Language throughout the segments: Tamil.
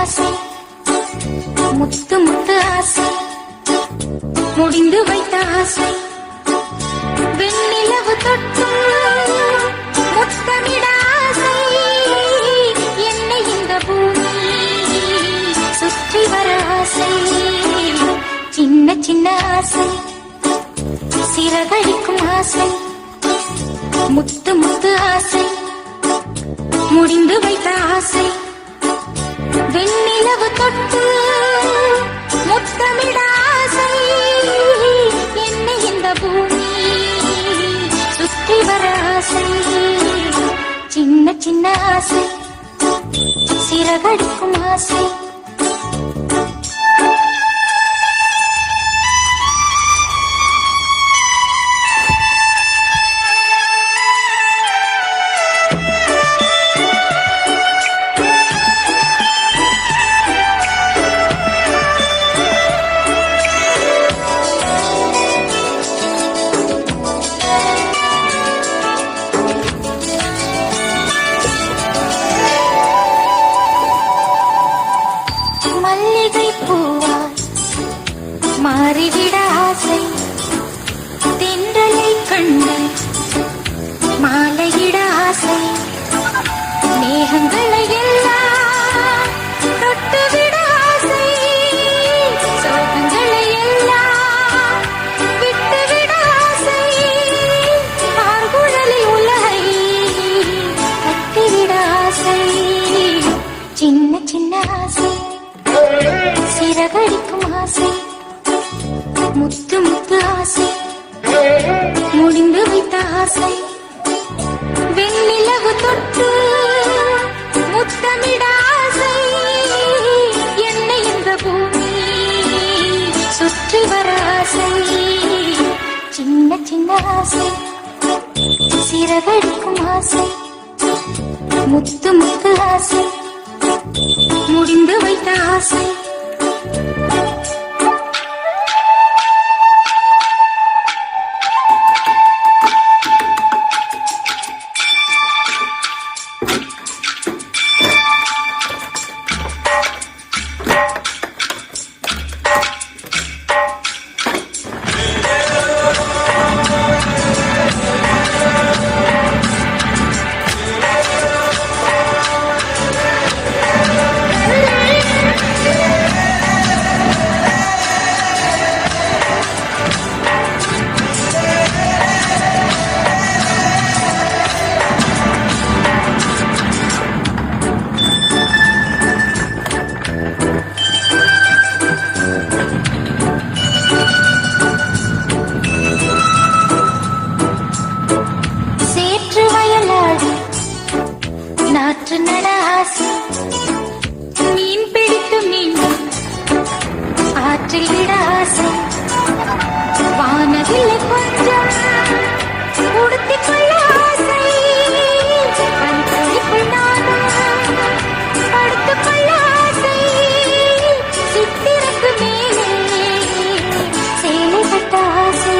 ஆசை, முத்து முத்து ஆசை, முடிந்து வைத்த ஆசை, வெண்ணிலவு தொட்டு முத்தமிட ஆசை, என்னை இந்த பூமி சுற்றி வர ஆசை, சின்ன சின்ன ஆசை, சிறகடிக்கும் ஆசை, முத்து முத்து ஆசை, முடிந்து வைத்த ஆசை, வெண்ணிலவு தொட்டு முத்தமிட ஆசை, என்னை இந்த பூமி சுற்றி வர ஆசை, சின்ன சின்ன ஆசை, சிறகடிக்கும் ஆசை. மாறிவிட ஆசை, தென்றலை கண்டு மாலையிட ஆசை, மேகங்களை எல்லாம் தொட்டுவிட ஆசை, சோகங்களை எல்லாம் விட்டுவிட ஆசை, ஆர்குழலில் உலகை கட்டிவிட ஆசை, சின்ன சின்ன ஆசை, சிறகடிக்கும் ஆசை, முத்து முத்து ஆசை, முடிந்து வைத்த ஆசை, வெண்ணிலவு தொட்டு முத்தமிட ஆசை, என்னை இந்த பூமி சுற்றி வர ஆசை, சின்ன சின்ன ஆசை, சிறகடிக்கும் ஆசை, முத்து முத்து ஆசை, முடிந்து வைத்த ஆசை. நாற்று நட ஆசை, மீன் பிடித்து மீண்டும் ஆற்றில் விட ஆசை, வானவில்லை கொஞ்சம் உடுத்திக் கொள்ள ஆசை, பனித்துளிக்குள் நானும் படுத்துக் கொள்ள ஆசை, சித்திரக்கு மேலே சேலை கட்ட ஆசை,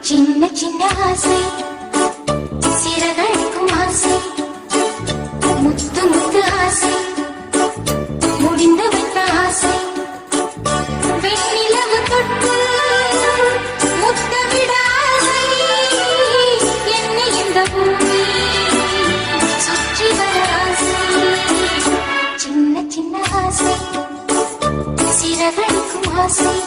சின்ன சின்ன ஆசை, சிறகடிக்கும் ஆசை, முத்து முத்து ஆசை, முடிந்து வைத்த ஆசை, வெண்ணிலவு தொட்டு முத்தமிட ஆசை, என்னை இந்த பூமி சுற்றி வர ஆசை, சின்ன சின்ன ஆசை, சிறகடிக்கும் ஆசை.